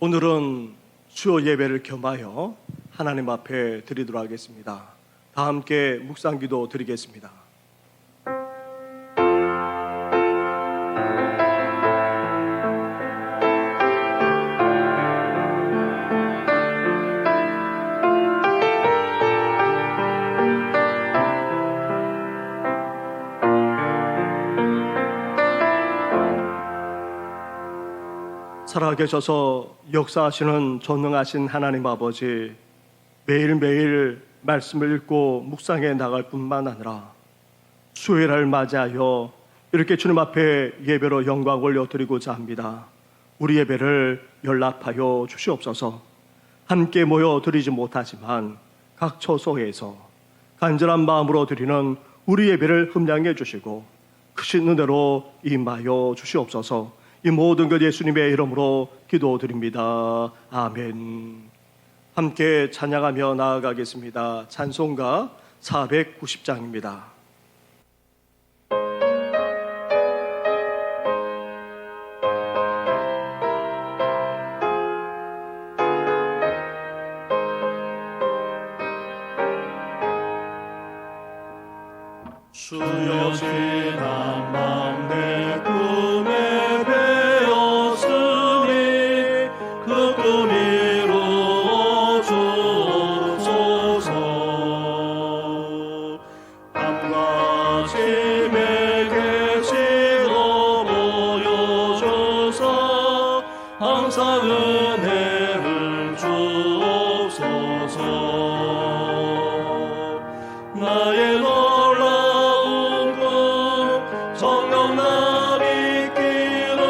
오늘은 수요 예배를 겸하여 하나님 앞에 드리도록 하겠습니다. 다 함께 묵상기도 드리겠습니다. 살아계셔서 역사하시는 전능하신 하나님 아버지, 매일매일 말씀을 읽고 묵상해 나갈 뿐만 아니라 수요일을 맞이하여 이렇게 주님 앞에 예배로 영광 올려드리고자 합니다. 우리 예배를 연락하여 주시옵소서. 함께 모여 드리지 못하지만 각 처소에서 간절한 마음으로 드리는 우리 예배를 흠량해 주시고 크신 은혜로 임하여 주시옵소서. 이 모든 것 예수님의 이름으로 기도드립니다. 아멘. 함께 찬양하며 나아가겠습니다. 찬송가 490장입니다. 주여 지난 밤 내 꿈에 그 꿈 이루어 주옵소서. 밤과 아침에 계시로 보여줘서 항상 은혜를 주옵소서. 나의 놀라운 꿈 정령난 이기는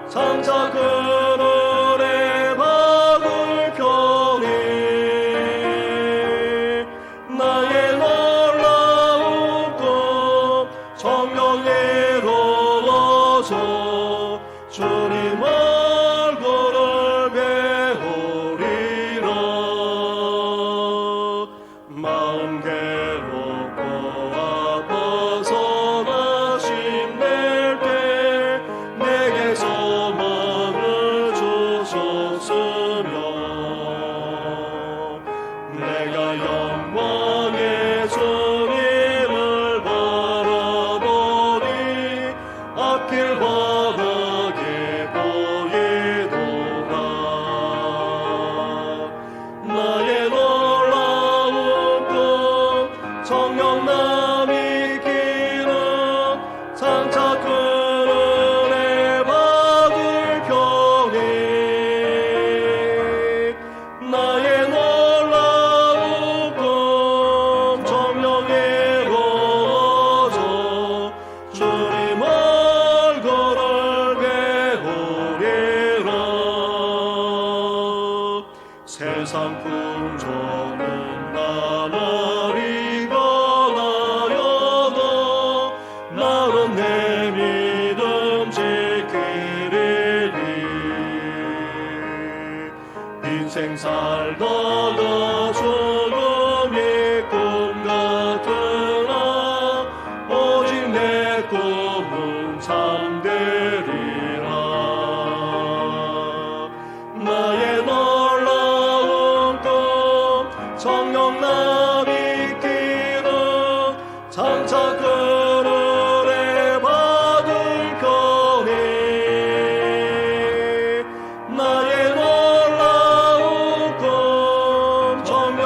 장차 그늘에 박을 펴니 나의 놀라운 꿈 정령 이루어져 주님 얼굴을 배우리라. 마음 괴롭고 아파서 나심낼 때 내게 소망을 주셨으며 내가 영광의 주님을 바라보니 앞길 바라게 보이도다. 나의 놀라운 꿈 정령남 이기는 장차 그늘에 박을 펴니 나의 놀라운 꿈 정령 이루어져 주님 얼굴을 배우리라. 세상 풍조는 나날이 변하여도 나는 내 믿음 지키리니 인생 살다가 죽음이 꿈 같으나 오직 내 꿈은 참되리라. 나의 놀라운 꿈 정령남 이기는 장차 그늘에 박을 펴니 나의 놀라운 꿈 정령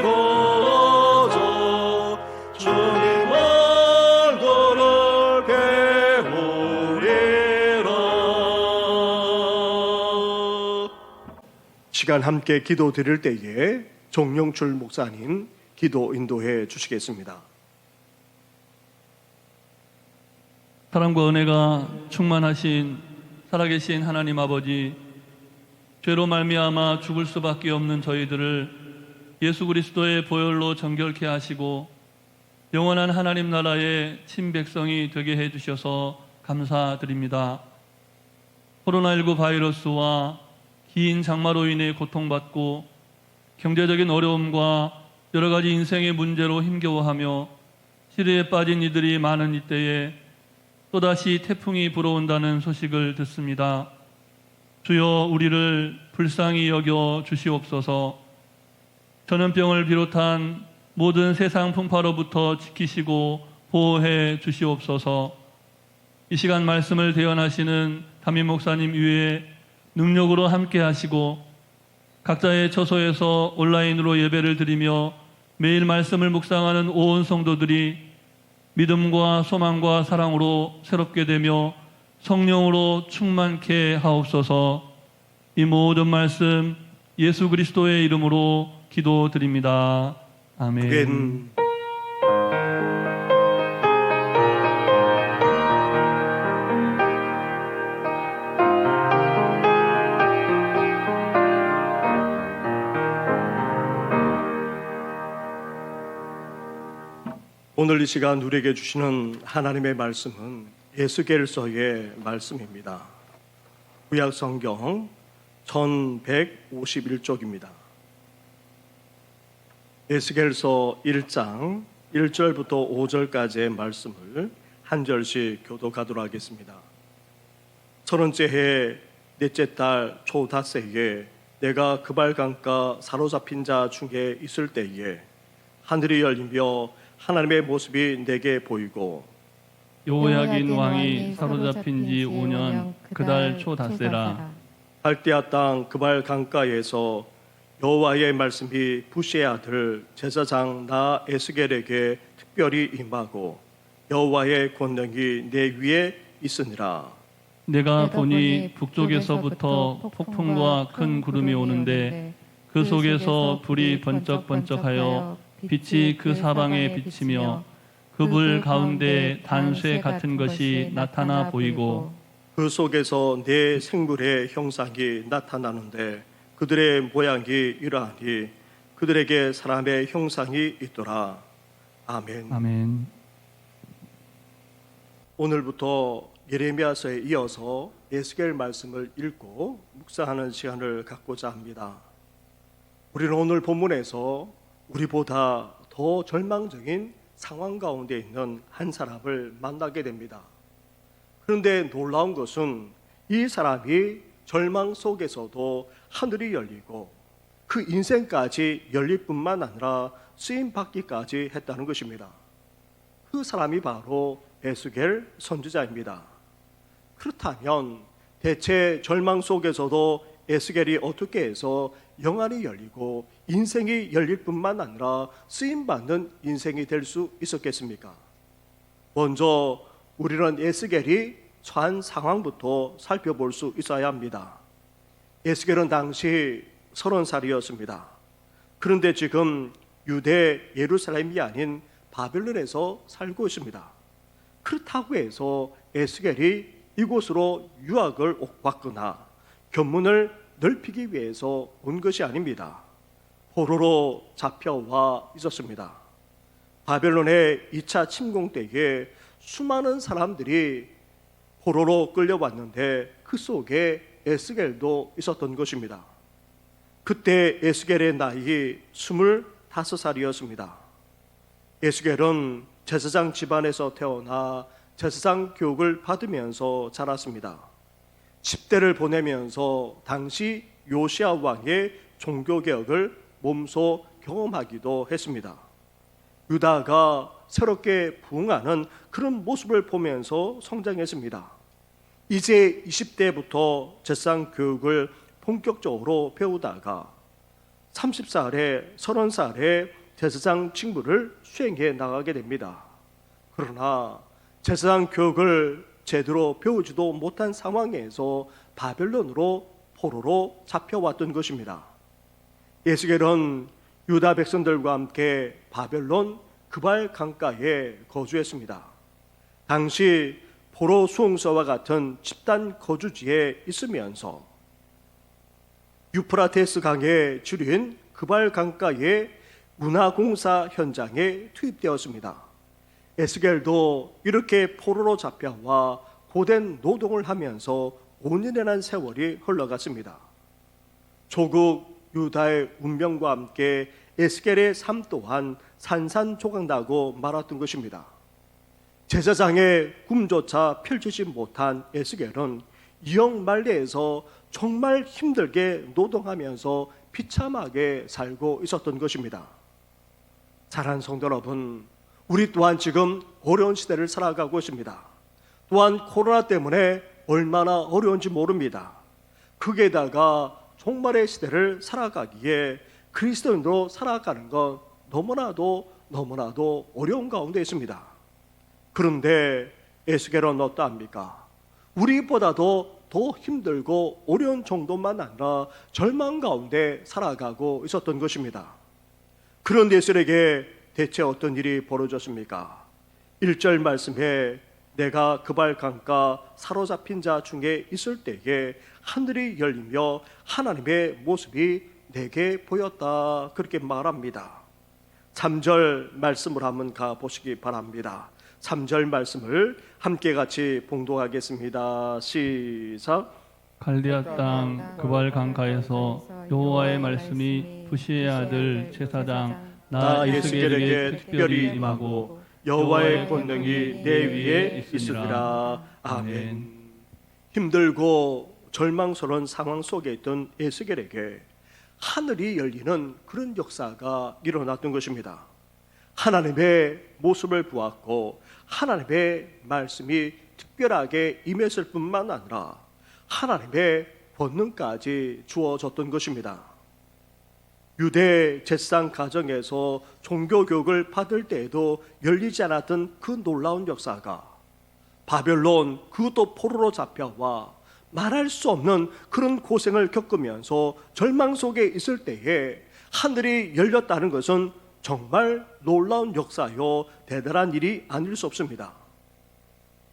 이루어져 주님 얼굴을 배우리라. 시간 함께 기도 드릴 때에 정영출 목사님 기도 인도해 주시겠습니다. 사랑과 은혜가 충만하신 살아계신 하나님 아버지, 죄로 말미암아 죽을 수밖에 없는 저희들을 예수 그리스도의 보혈로 정결케 하시고 영원한 하나님 나라의 친백성이 되게 해주셔서 감사드립니다. 코로나19 바이러스와 긴 장마로 인해 고통받고 경제적인 어려움과 여러 가지 인생의 문제로 힘겨워하며 시대에 빠진 이들이 많은 이때에 또다시 태풍이 불어온다는 소식을 듣습니다. 주여 우리를 불쌍히 여겨 주시옵소서. 전염병을 비롯한 모든 세상 풍파로부터 지키시고 보호해 주시옵소서. 이 시간 말씀을 대언하시는 담임 목사님 위에 능력으로 함께 하시고 각자의 처소에서 온라인으로 예배를 드리며 매일 말씀을 묵상하는 온 성도들이 믿음과 소망과 사랑으로 새롭게 되며 성령으로 충만케 하옵소서. 이 모든 말씀 예수 그리스도의 이름으로 기도드립니다. 아멘. 아멘. 오늘 이 시간 우리에게 주시는 하나님의 말씀은 에스겔서의 말씀입니다. 구약 성경 1151쪽입니다. 에스겔서 1장 1절부터 5절까지의 말씀을 한 절씩 교독하도록 하겠습니다. 30째 해 넷째 달 초 닷새에 내가 그발강가 사로잡힌 자 중에 있을 때에 하늘이 열리며 하나님의 모습이 내게 보이고 여호야긴 왕이 사로잡힌 지 5년 그달 초 닷새라. 갈대아 땅 그발 강가에서 여호와의 말씀이 부시의 아들 제사장 나 에스겔에게 특별히 임하고 여호와의 권능이 내 위에 있으니라. 내가 보니 북쪽에서부터 폭풍과 큰 구름이 오는데 그 속에서 불이 번쩍번쩍하여 빛이 그 사방에 비치며 그 불 가운데 단쇠 같은 것이 나타나 보이고 그 속에서 네 생물의 형상이 나타나는데 그들의 모양이 이러하니 그들에게 사람의 형상이 있더라. 아멘. 아멘. 오늘부터 예레미야서에 이어서 에스겔 말씀을 읽고 묵상하는 시간을 갖고자 합니다. 우리는 오늘 본문에서 우리보다 더 절망적인 상황 가운데 있는 한 사람을 만나게 됩니다. 그런데 놀라운 것은 이 사람이 절망 속에서도 하늘이 열리고 그 인생까지 열릴 뿐만 아니라 쓰임 받기까지 했다는 것입니다. 그 사람이 바로 에스겔 선지자입니다. 그렇다면 대체 절망 속에서도 에스겔이 어떻게 해서 영안이 열리고 인생이 열릴 뿐만 아니라 쓰임받는 인생이 될 수 있었겠습니까? 먼저 우리는 에스겔이 처한 상황부터 살펴볼 수 있어야 합니다. 에스겔은 당시 30살이었습니다. 그런데 지금 유대 예루살렘이 아닌 바벨론에서 살고 있습니다. 그렇다고 해서 에스겔이 이곳으로 유학을 왔거나 견문을 넓히기 위해서 온 것이 아닙니다. 포로로 잡혀와 있었습니다. 바벨론의 2차 침공 때에 수많은 사람들이 포로로 끌려왔는데 그 속에 에스겔도 있었던 것입니다. 그때 에스겔의 나이 25살이었습니다. 에스겔은 제사장 집안에서 태어나 제사장 교육을 받으면서 자랐습니다. 10대를 보내면서 당시 요시야 왕의 종교개혁을 몸소 경험하기도 했습니다. 유다가 새롭게 부흥하는 그런 모습을 보면서 성장했습니다. 이제 20대부터 제사장 교육을 본격적으로 배우다가 30살에 30살에 제사장 직무를 수행해 나가게 됩니다. 그러나 제사장 교육을 제대로 배우지도 못한 상황에서 바벨론으로 포로로 잡혀왔던 것입니다. 에스겔은 유다 백성들과 함께 바벨론 그발 강가에 거주했습니다. 당시 포로 수용소와 같은 집단 거주지에 있으면서 유프라테스 강의 주류인 그발 강가의 문화공사 현장에 투입되었습니다. 에스겔도 이렇게 포로로 잡혀와 고된 노동을 하면서 5년이라는 세월이 흘러갔습니다. 조국 유다의 운명과 함께 에스겔의 삶 또한 산산조각나고 말았던 것입니다. 제사장의 꿈조차 펼치지 못한 에스겔은 이영만리에서 정말 힘들게 노동하면서 비참하게 살고 있었던 것입니다. 사랑하는 성도 여러분, 우리 또한 지금 어려운 시대를 살아가고 있습니다. 또한 코로나 때문에 얼마나 어려운지 모릅니다. 거기에다가 종말의 시대를 살아가기에 그리스도인으로 살아가는 건 너무나도 어려운 가운데 있습니다. 그런데 에스겔은 어떠합니까? 우리보다도 더 힘들고 어려운 정도만 아니라 절망 가운데 살아가고 있었던 것입니다. 그런데 에스겔에게 대체 어떤 일이 벌어졌습니까? 1절 말씀에 내가 그발 강가 사로잡힌 자 중에 있을 때에 하늘이 열리며 하나님의 모습이 내게 보였다, 그렇게 말합니다. 3절 말씀을 한번 가보시기 바랍니다. 3절 말씀을 함께 같이 봉독하겠습니다. 시작. 갈대아 땅 그발 강가에서 여호와의 말씀이 부시의 아들 제사장 나 에스겔에게 특별히 임하고 여호와의 권능이 내 위에 있으리라. 아멘. 힘들고 절망스러운 상황 속에 있던 에스겔에게 하늘이 열리는 그런 역사가 일어났던 것입니다. 하나님의 모습을 보았고 하나님의 말씀이 특별하게 임했을 뿐만 아니라 하나님의 권능까지 주어졌던 것입니다. 유대 제사장 가정에서 종교교육을 받을 때에도 열리지 않았던 그 놀라운 역사가 바벨론, 그것도 포로로 잡혀와 말할 수 없는 그런 고생을 겪으면서 절망 속에 있을 때에 하늘이 열렸다는 것은 정말 놀라운 역사요, 대단한 일이 아닐 수 없습니다.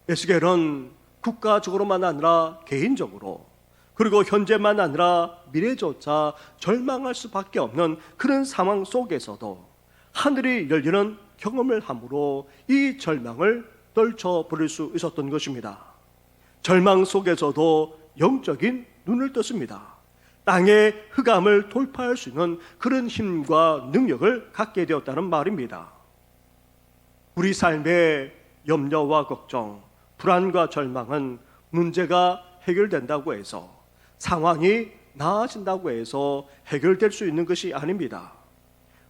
에스겔은 국가적으로만 아니라 개인적으로, 그리고 현재만 아니라 미래조차 절망할 수밖에 없는 그런 상황 속에서도 하늘이 열리는 경험을 함으로 이 절망을 떨쳐버릴 수 있었던 것입니다. 절망 속에서도 영적인 눈을 떴습니다. 땅의 흑암을 돌파할 수 있는 그런 힘과 능력을 갖게 되었다는 말입니다. 우리 삶의 염려와 걱정, 불안과 절망은 문제가 해결된다고 해서, 상황이 나아진다고 해서 해결될 수 있는 것이 아닙니다.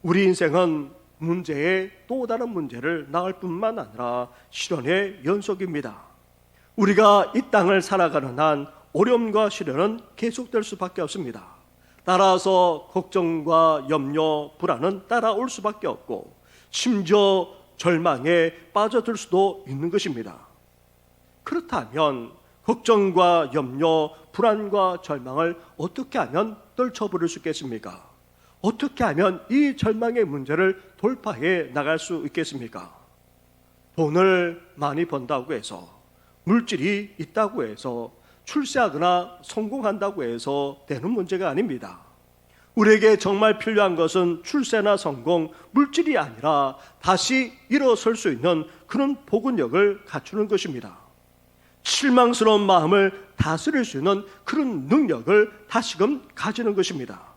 우리 인생은 문제에 또 다른 문제를 낳을 뿐만 아니라 시련의 연속입니다. 우리가 이 땅을 살아가는 한 어려움과 시련은 계속될 수밖에 없습니다. 따라서 걱정과 염려, 불안은 따라올 수밖에 없고 심지어 절망에 빠져들 수도 있는 것입니다. 그렇다면 걱정과 염려, 불안과 절망을 어떻게 하면 떨쳐버릴 수 있겠습니까? 어떻게 하면 이 절망의 문제를 돌파해 나갈 수 있겠습니까? 돈을 많이 번다고 해서, 물질이 있다고 해서, 출세하거나 성공한다고 해서 되는 문제가 아닙니다. 우리에게 정말 필요한 것은 출세나 성공, 물질이 아니라 다시 일어설 수 있는 그런 복원력을 갖추는 것입니다. 실망스러운 마음을 다스릴 수 있는 그런 능력을 다시금 가지는 것입니다.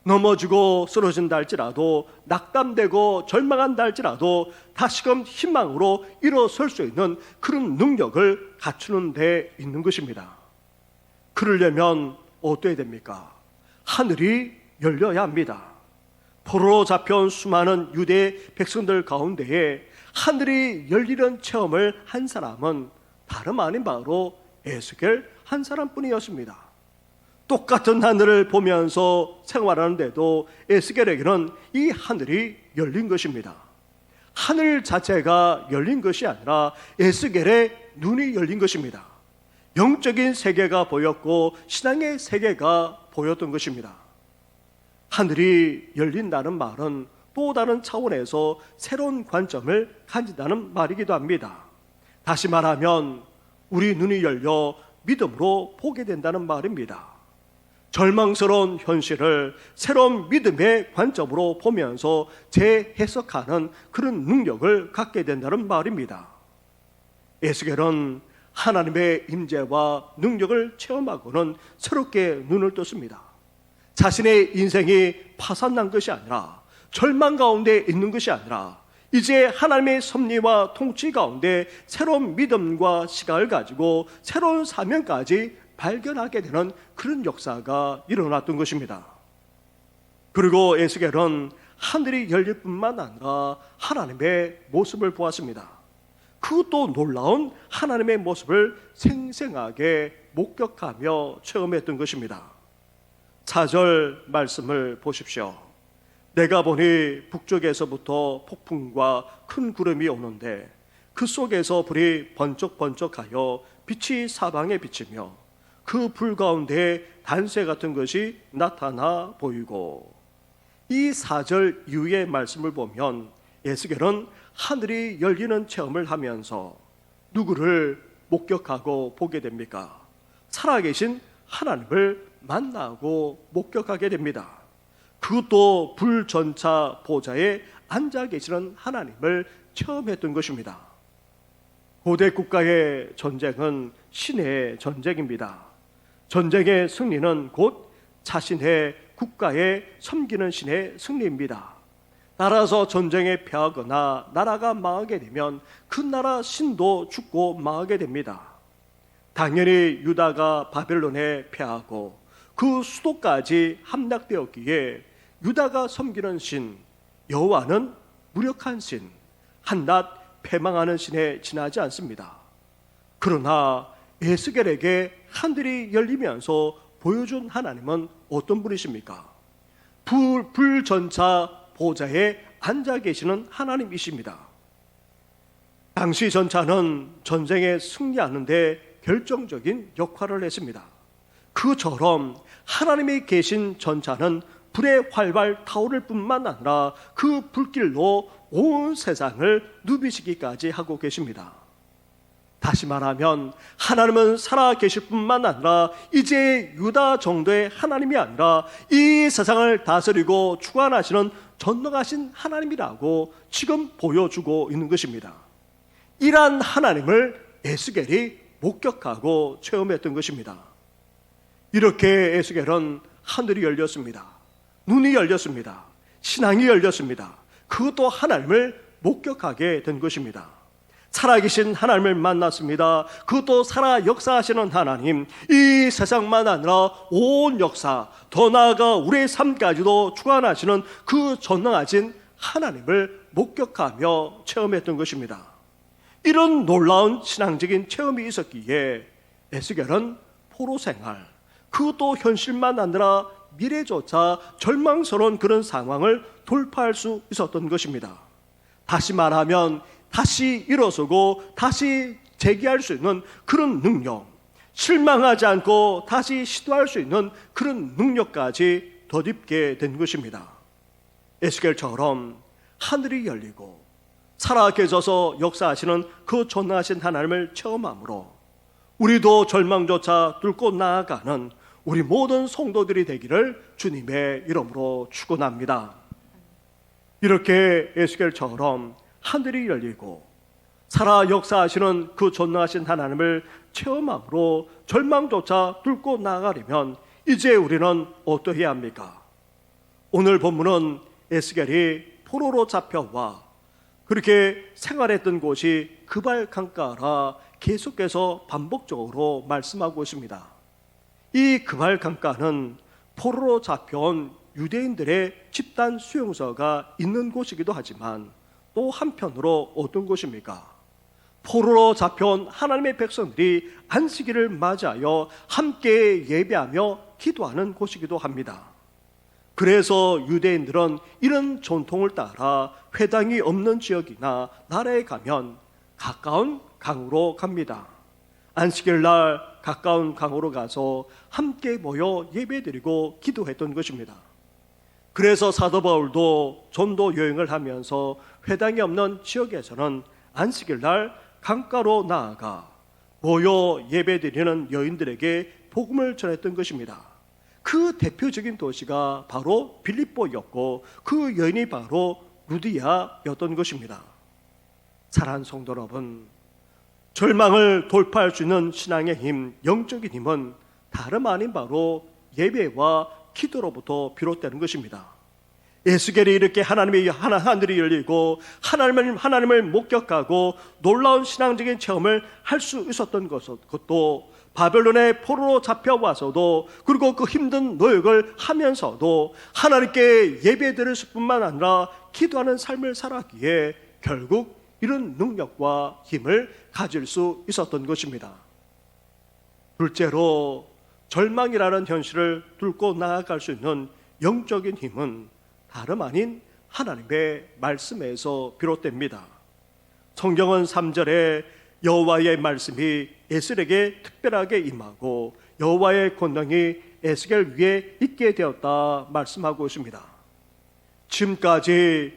넘어지고 쓰러진다 할지라도, 낙담되고 절망한다 할지라도 다시금 희망으로 일어설 수 있는 그런 능력을 갖추는 데 있는 것입니다. 그러려면 어떻게 됩니까? 하늘이 열려야 합니다. 포로로 잡혀온 수많은 유대 백성들 가운데에 하늘이 열리는 체험을 한 사람은 다름 아닌 바로 에스겔 한 사람뿐이었습니다. 똑같은 하늘을 보면서 생활하는데도 에스겔에게는 이 하늘이 열린 것입니다. 하늘 자체가 열린 것이 아니라 에스겔의 눈이 열린 것입니다. 영적인 세계가 보였고 신앙의 세계가 보였던 것입니다. 하늘이 열린다는 말은 또 다른 차원에서 새로운 관점을 가진다는 말이기도 합니다. 다시 말하면 우리 눈이 열려 믿음으로 보게 된다는 말입니다. 절망스러운 현실을 새로운 믿음의 관점으로 보면서 재해석하는 그런 능력을 갖게 된다는 말입니다. 에스겔은 하나님의 임재와 능력을 체험하고는 새롭게 눈을 떴습니다. 자신의 인생이 파산난 것이 아니라, 절망 가운데 있는 것이 아니라 이제 하나님의 섭리와 통치 가운데 새로운 믿음과 시각을 가지고 새로운 사명까지 발견하게 되는 그런 역사가 일어났던 것입니다. 그리고 에스겔은 하늘이 열릴 뿐만 아니라 하나님의 모습을 보았습니다. 그것도 놀라운 하나님의 모습을 생생하게 목격하며 체험했던 것입니다. 4절 말씀을 보십시오. 내가 보니 북쪽에서부터 폭풍과 큰 구름이 오는데 그 속에서 불이 번쩍번쩍하여 빛이 사방에 비치며 그 불 가운데 단새 같은 것이 나타나 보이고. 이 4절 이후의 말씀을 보면 에스겔은 하늘이 열리는 체험을 하면서 누구를 목격하고 보게 됩니까? 살아계신 하나님을 만나고 목격하게 됩니다. 그것도 불전차 보좌에 앉아 계시는 하나님을 체험했던 것입니다. 고대 국가의 전쟁은 신의 전쟁입니다. 전쟁의 승리는 곧 자신의 국가에 섬기는 신의 승리입니다. 따라서 전쟁에 패하거나 나라가 망하게 되면 그 나라 신도 죽고 망하게 됩니다. 당연히 유다가 바벨론에 패하고 그 수도까지 함락되었기에 유다가 섬기는 신 여호와는 무력한 신, 한낱 패망하는 신에 지나지 않습니다. 그러나 에스겔에게 하늘이 열리면서 보여준 하나님은 어떤 분이십니까? 불전차 보좌에 앉아 계시는 하나님이십니다. 당시 전차는 전쟁에 승리하는 데 결정적인 역할을 했습니다. 그처럼 하나님이 계신 전차는 불에 활활 타오를 뿐만 아니라 그 불길로 온 세상을 누비시기까지 하고 계십니다. 다시 말하면 하나님은 살아 계실 뿐만 아니라 이제 유다 정도의 하나님이 아니라 이 세상을 다스리고 주관하시는 전능하신 하나님이라고 지금 보여주고 있는 것입니다. 이러한 하나님을 에스겔이 목격하고 체험했던 것입니다. 이렇게 에스겔은 하늘이 열렸습니다. 눈이 열렸습니다. 신앙이 열렸습니다. 그것도 하나님을 목격하게 된 것입니다. 살아계신 하나님을 만났습니다. 그것도 살아 역사하시는 하나님, 이 세상만 아니라 온 역사, 더 나아가 우리의 삶까지도 주관하시는 그 전능하신 하나님을 목격하며 체험했던 것입니다. 이런 놀라운 신앙적인 체험이 있었기에 에스겔은 포로 생활, 그것도 현실만 아니라 미래조차 절망스러운 그런 상황을 돌파할 수 있었던 것입니다. 다시 말하면 다시 일어서고 다시 재기할 수 있는 그런 능력, 실망하지 않고 다시 시도할 수 있는 그런 능력까지 덧입게 된 것입니다. 에스겔처럼 하늘이 열리고 살아계셔서 역사하시는 그 전능하신 하나님을 체험함으로 우리도 절망조차 뚫고 나아가는 우리 모든 성도들이 되기를 주님의 이름으로 축원합니다. 이렇게 에스겔처럼 하늘이 열리고 살아 역사하시는 그 전능하신 하나님을 체험함으로 절망조차 뚫고 나아가려면 이제 우리는 어떠해야 합니까? 오늘 본문은 에스겔이 포로로 잡혀와 그렇게 생활했던 곳이 그발 강가라 계속해서 반복적으로 말씀하고 있습니다. 이 그발 강가는 포로로 잡혀온 유대인들의 집단 수용소가 있는 곳이기도 하지만 또 한편으로 어떤 곳입니까? 포로로 잡혀온 하나님의 백성들이 안식일을 맞이하여 함께 예배하며 기도하는 곳이기도 합니다. 그래서 유대인들은 이런 전통을 따라 회당이 없는 지역이나 나라에 가면 가까운 강으로 갑니다. 안식일 날 가까운 강으로 가서 함께 모여 예배드리고 기도했던 것입니다. 그래서 사도 바울도 전도 여행을 하면서 회당이 없는 지역에서는 안식일 날 강가로 나아가 모여 예배드리는 여인들에게 복음을 전했던 것입니다. 그 대표적인 도시가 바로 빌립보였고 그 여인이 바로 루디아였던 것입니다. 사랑하는 성도 여러분, 절망을 돌파할 수 있는 신앙의 힘, 영적인 힘은 다름 아닌 바로 예배와 기도로부터 비롯되는 것입니다. 에스겔이 이렇게 하늘이 열리고 하나님을 목격하고 놀라운 신앙적인 체험을 할 수 있었던 것도 바벨론의 포로로 잡혀와서도, 그리고 그 힘든 노역을 하면서도 하나님께 예배드릴 뿐만 아니라 기도하는 삶을 살았기에 결국 이런 능력과 힘을 가질 수 있었던 것입니다. 둘째로, 절망이라는 현실을 뚫고 나아갈 수 있는 영적인 힘은 다름 아닌 하나님의 말씀에서 비롯됩니다. 성경은 3절에 여호와의 말씀이 에스겔에게 특별하게 임하고 여호와의 권능이 에스겔 위에 있게 되었다 말씀하고 있습니다. 지금까지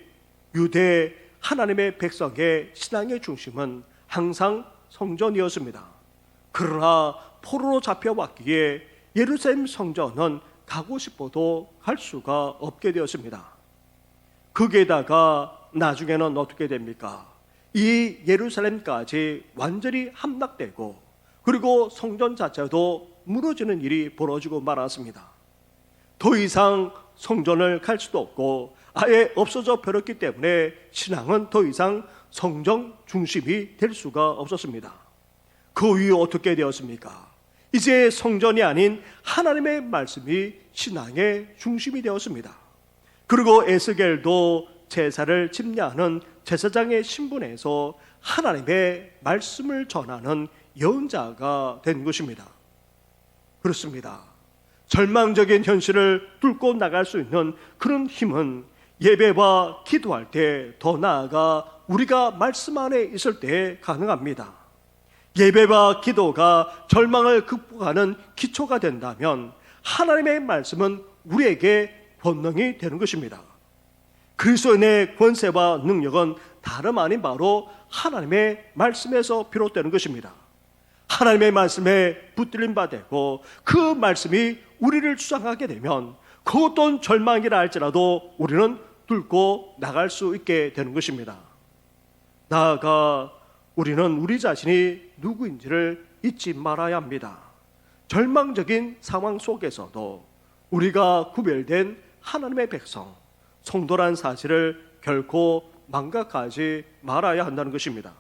유대 하나님의 백성의 신앙의 중심은 항상 성전이었습니다. 그러나 포로로 잡혀왔기에 예루살렘 성전은 가고 싶어도 갈 수가 없게 되었습니다. 거기에다가 나중에는 어떻게 됩니까? 이 예루살렘까지 완전히 함락되고, 그리고 성전 자체도 무너지는 일이 벌어지고 말았습니다. 더 이상 성전을 갈 수도 없고 아예 없어져 버렸기 때문에 신앙은 더 이상 성전 중심이 될 수가 없었습니다. 그 이후 어떻게 되었습니까? 이제 성전이 아닌 하나님의 말씀이 신앙의 중심이 되었습니다. 그리고 에스겔도 제사를 집례하는 제사장의 신분에서 하나님의 말씀을 전하는 예언자가 된 것입니다. 그렇습니다. 절망적인 현실을 뚫고 나갈 수 있는 그런 힘은 예배와 기도할 때, 더 나아가 우리가 말씀 안에 있을 때 가능합니다. 예배와 기도가 절망을 극복하는 기초가 된다면 하나님의 말씀은 우리에게 본능이 되는 것입니다. 그리스도인의 권세와 능력은 다름 아닌 바로 하나님의 말씀에서 비롯되는 것입니다. 하나님의 말씀에 붙들림 받고 그 말씀이 우리를 주장하게 되면 그 어떤 절망이라 할지라도 우리는 뚫고 나갈 수 있게 되는 것입니다. 나아가 우리는 우리 자신이 누구인지를 잊지 말아야 합니다. 절망적인 상황 속에서도 우리가 구별된 하나님의 백성, 성도란 사실을 결코 망각하지 말아야 한다는 것입니다.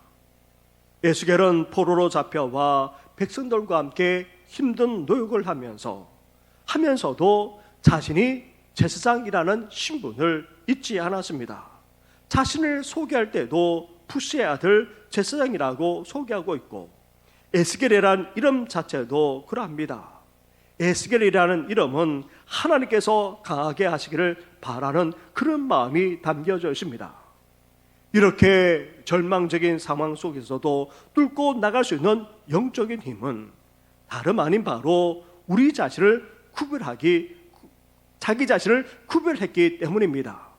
에스겔은 포로로 잡혀와 백성들과 함께 힘든 노역을 하면서도 자신이 제사장이라는 신분을 잊지 않았습니다. 자신을 소개할 때도 푸시의 아들 제사장이라고 소개하고 있고, 에스겔이라는 이름 자체도 그러합니다. 에스겔이라는 이름은 하나님께서 강하게 하시기를 바라는 그런 마음이 담겨져 있습니다. 이렇게 절망적인 상황 속에서도 뚫고 나갈 수 있는 영적인 힘은 다름 아닌 바로 우리 자신을 자기 자신을 구별했기 때문입니다.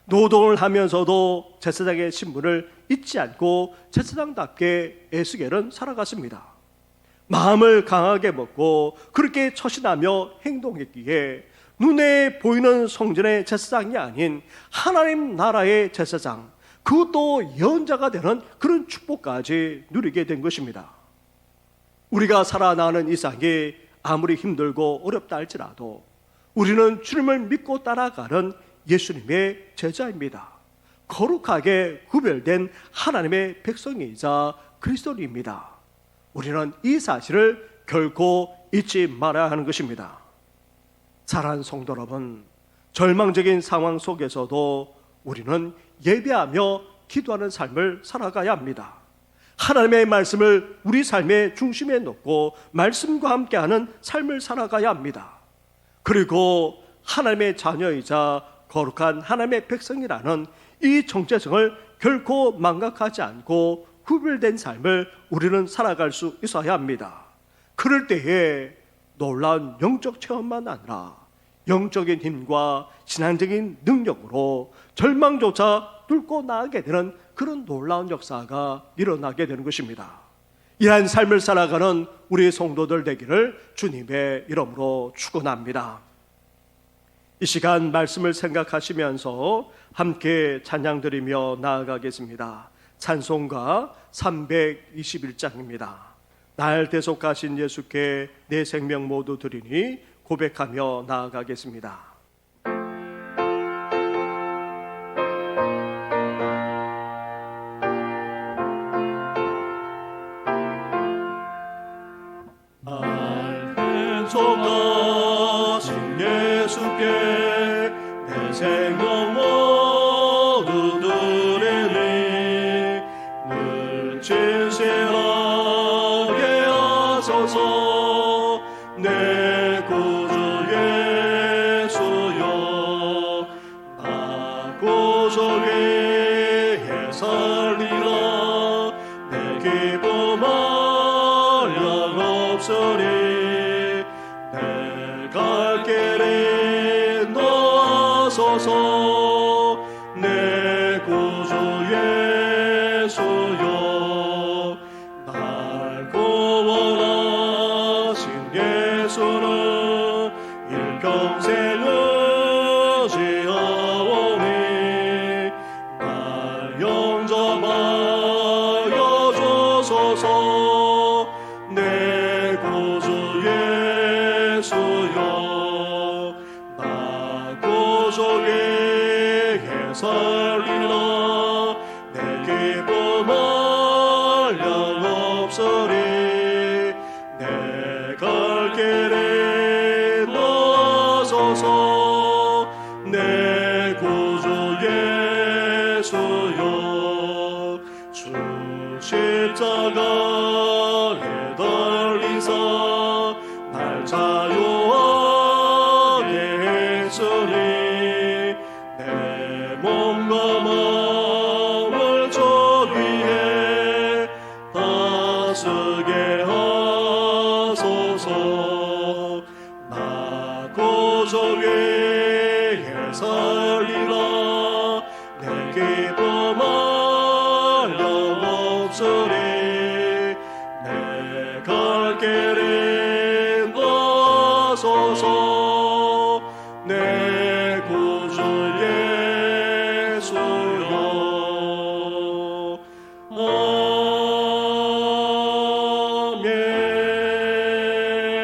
노동을 하면서도 제사장의 신분을 잊지 않고 제사장답게 에스겔은 살아갔습니다. 마음을 강하게 먹고 그렇게 처신하며 행동했기에 눈에 보이는 성전의 제사장이 아닌 하나님 나라의 제사장, 그것도 예언자가 되는 그런 축복까지 누리게 된 것입니다. 우리가 살아나는 이 세상이 아무리 힘들고 어렵다 할지라도 우리는 주님을 믿고 따라가는 예수님의 제자입니다. 거룩하게 구별된 하나님의 백성이자 그리스도인입니다. 우리는 이 사실을 결코 잊지 말아야 하는 것입니다. 사랑하는 성도 여러분, 절망적인 상황 속에서도 우리는 예배하며 기도하는 삶을 살아가야 합니다. 하나님의 말씀을 우리 삶의 중심에 놓고 말씀과 함께하는 삶을 살아가야 합니다. 그리고 하나님의 자녀이자 거룩한 하나님의 백성이라는 이 정체성을 결코 망각하지 않고 구별된 삶을 우리는 살아갈 수 있어야 합니다. 그럴 때에 놀라운 영적 체험만 아니라 영적인 힘과 신앙적인 능력으로 절망조차 뚫고 나가게 되는 그런 놀라운 역사가 일어나게 되는 것입니다. 이러한 삶을 살아가는 우리 성도들 되기를 주님의 이름으로 축원합니다. 이 시간 말씀을 생각하시면서 함께 찬양 드리며 나아가겠습니다. 찬송가 321장입니다. 날 대속하신 예수께 내 생명 모두 드리니 고백하며 나아가겠습니다. 내 생명 모두 드리니 늘 진실하게 하소서. 내 구주 예수여 나 구속에 살리라. 내 기쁨할 양 없으리. 내 갈 길에 나서서. 내 구주 예수여 날 구원하신 예수는 일평생 의지하오니 날 영접하여 주소서. 내 구주 예수여 나 구속에 살리라. 내 기쁨할 양 없으리. 내 갈 길에 나서서. 내 구주 예수여 주 십자가에 달리사 날 자유하게 했으니 내 몸과 마음을 저 위에 다스게 하소서. 나 구속에 살리라. 내 기쁨할 양 없으리. 내 갈 길에 나서서. 내 구주 예수여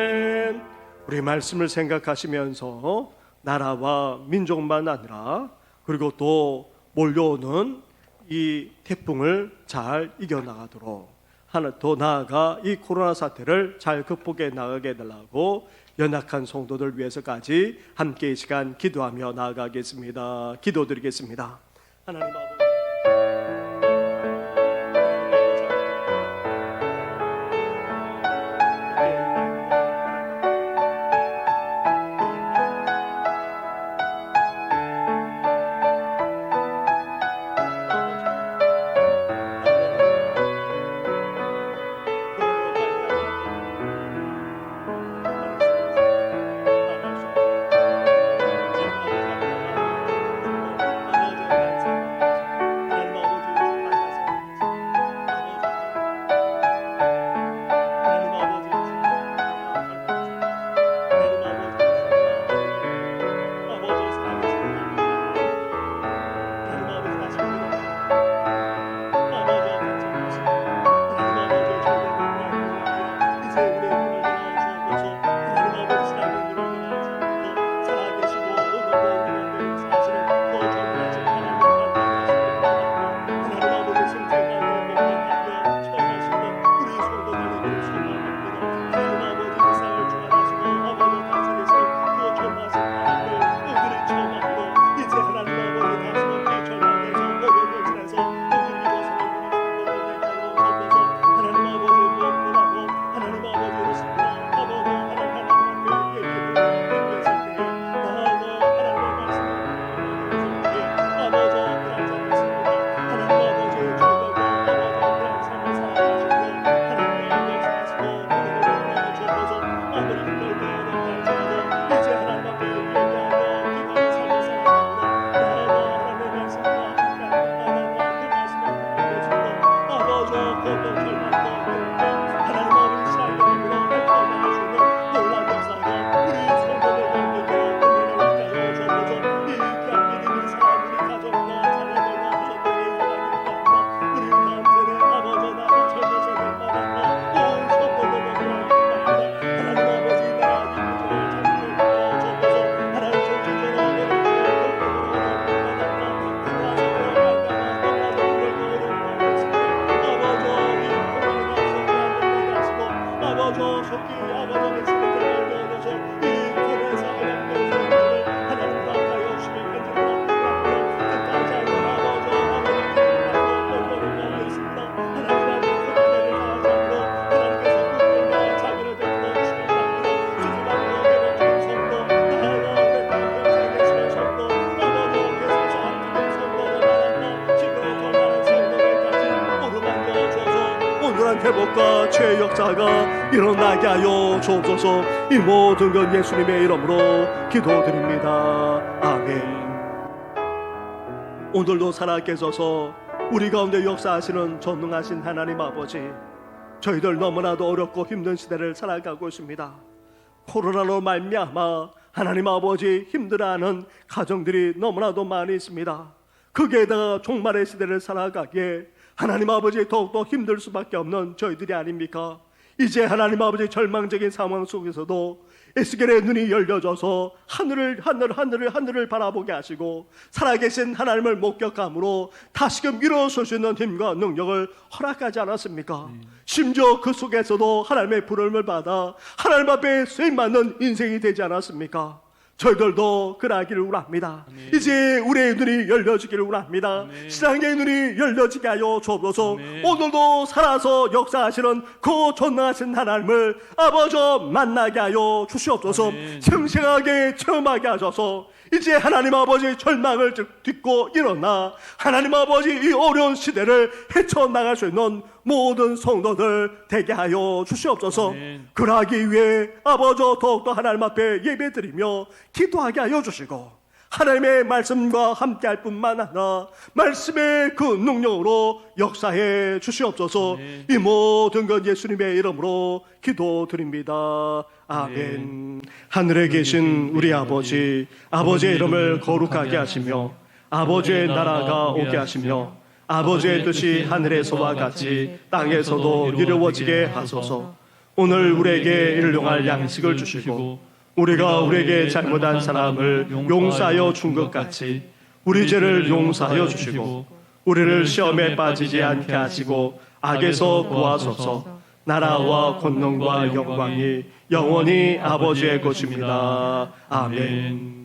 아멘. 우리 말씀을 생각하시면서 나라와 민족만 아니라 그리고 또 몰려오는 이 태풍을 잘 이겨나가도록 하나 더 나아가 이 코로나 사태를 잘 극복해 나가게 해달라고 연약한 성도들 위해서까지 함께 이 시간 기도하며 나아가겠습니다. 기도드리겠습니다. 하나님 아버지, 천주의 역사가 일어나게 하여 주옵소서. 이 모든 것 예수님의 이름으로 기도드립니다. 아멘. 오늘도 살아계셔서 우리 가운데 역사하시는 전능하신 하나님 아버지, 저희들 너무나도 어렵고 힘든 시대를 살아가고 있습니다. 코로나로 말미암아 하나님 아버지 힘들어하는 가정들이 너무나도 많이 있습니다. 거기에다가 종말의 시대를 살아가기에 하나님 아버지 더욱더 힘들 수밖에 없는 저희들이 아닙니까? 이제 하나님 아버지 절망적인 상황 속에서도 에스겔의 눈이 열려져서 하늘을 바라보게 하시고 살아계신 하나님을 목격함으로 다시금 일어설 수 있는 힘과 능력을 허락하지 않았습니까? 심지어 그 속에서도 하나님의 부름을 받아 하나님 앞에 쓰임받는 인생이 되지 않았습니까? 저희들도 그러기를 원합니다. 아멘. 이제 우리의 눈이 열려지기를 원합니다. 아멘. 신앙의 눈이 열려지게 하여 주옵소서. 아멘. 오늘도 살아서 역사하시는 그 전능하신 하나님을 아버지 만나게 하여 주시옵소서. 아멘. 생생하게 체험하게 하셔서 이제 하나님 아버지 절망을 딛고 일어나 하나님 아버지 이 어려운 시대를 헤쳐나갈 수 있는 모든 성도들 되게 하여 주시옵소서. 아멘. 그러하기 위해 아버지 더욱더 하나님 앞에 예배드리며 기도하게 하여 주시고 하나님의 말씀과 함께할 뿐만 아니라 말씀의 그 능력으로 역사해 주시옵소서. 아멘. 이 모든 것 예수님의 이름으로 기도드립니다. 아멘. 아멘. 하늘에 계신 우리 아버지, 아버지의 이름을 거룩하게 하시며 아버지의 나라가 오게 하시며 아버지의 뜻이 하늘에서와 같이 땅에서도 이루어지게 하소서. 오늘 우리에게 일용할 양식을 주시고 우리가 우리에게 잘못한 사람을 용서하여 준 것 같이 우리 죄를 용서하여 주시고 우리를 시험에 빠지지 않게 하시고 악에서 구하소서. 나라와 권능과 영광이 영원히 아버지의 것입니다. 아멘.